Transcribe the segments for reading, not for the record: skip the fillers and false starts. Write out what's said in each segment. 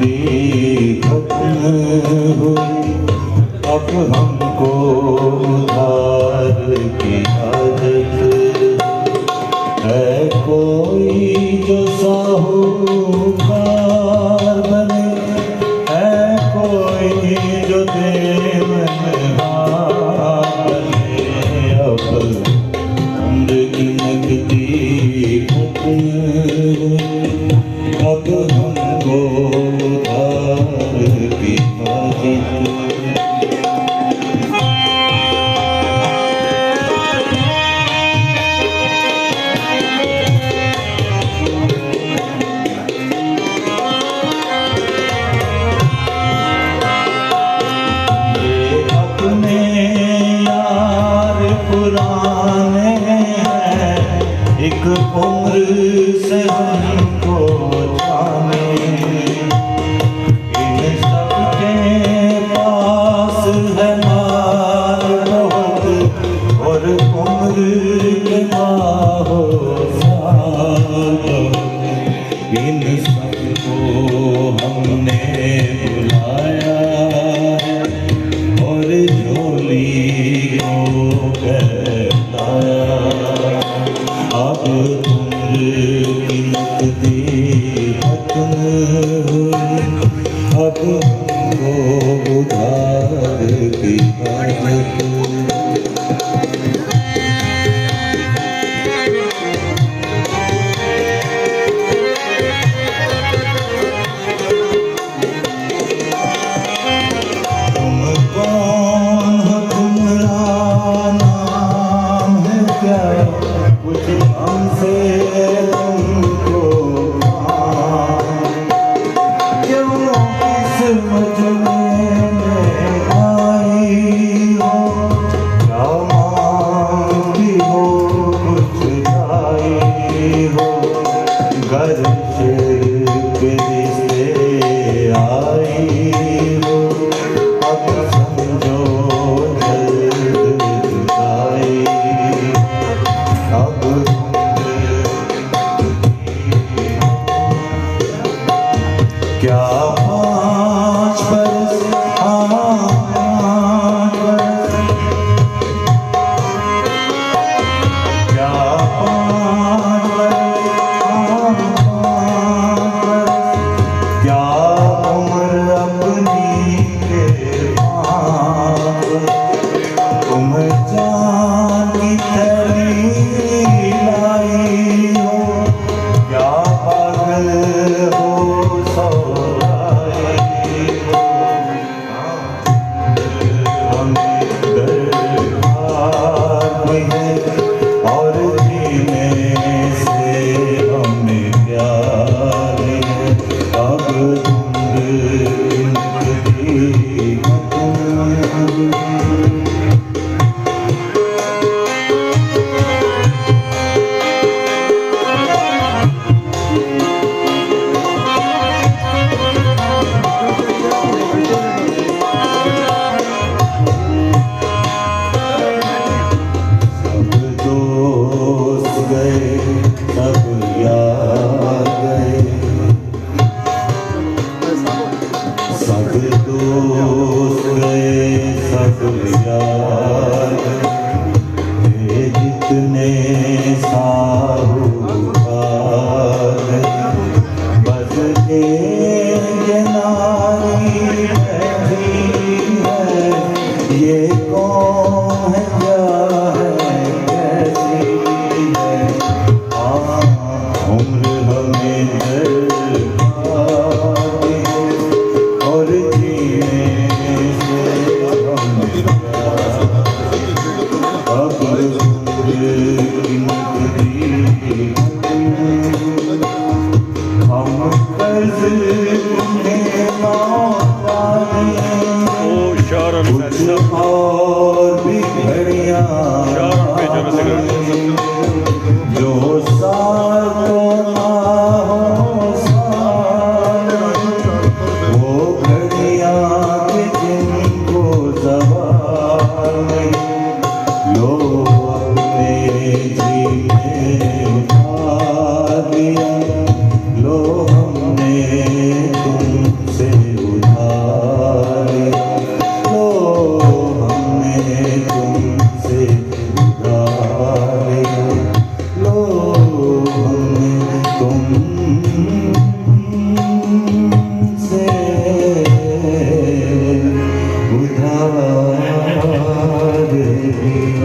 कीमती खत्म हुई, अब हमको उधार की आदत है। कोई जो साहूकार बने, है कोई जो देनहार बने, अब उम्र की नकदी खत्म हुई, अब हमको उधार की हाजत। पुराने हैं एक उम्र से हमको जाने, इन सबके पास है माल बहुत और उम्र के बाहो साल। इन सबको हमने बुलाया है और झोली अब उम्र की नकदी खत्म हुई, अब हमको उधार की हाजत। तुम कौन हो, तुम्हारा नाम है क्या, कुछ हमसे तुमको क्यों किस्मत में आई हो, क्या मांगती हो कुछ लाई हो, घर से रिश्ते आई हो, अब समझो जल्द आई। अब क्या 5 बरस, 5 बरस, क्या 5 बरस, 5 बरस, क्या उम्र अपनी के पास, तुम जान की थैली लाई हो, क्या पागल हो सौराई हो, हमें दरकार भी है और जीने से हमें प्यार है। अब उम्र की नकदी सब यार गए, सब दोस्त गए, सब यार गए, जितने साहूकार बस एक नारी बैठी है, ये कौन है क्या है कैसी है, उम्र हमें दरकार है और जीने से हमें प्यार। अब उम्र की नकदी हम कर्ज तुम्हें लौटा देंगे, कुछ और भी घड़ियां जो साल को ना हो साल, वो घड़ियां के जिनको ज़वाल नहीं, लो अपने जीने खा लिया, लो हमने तुमसे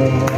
है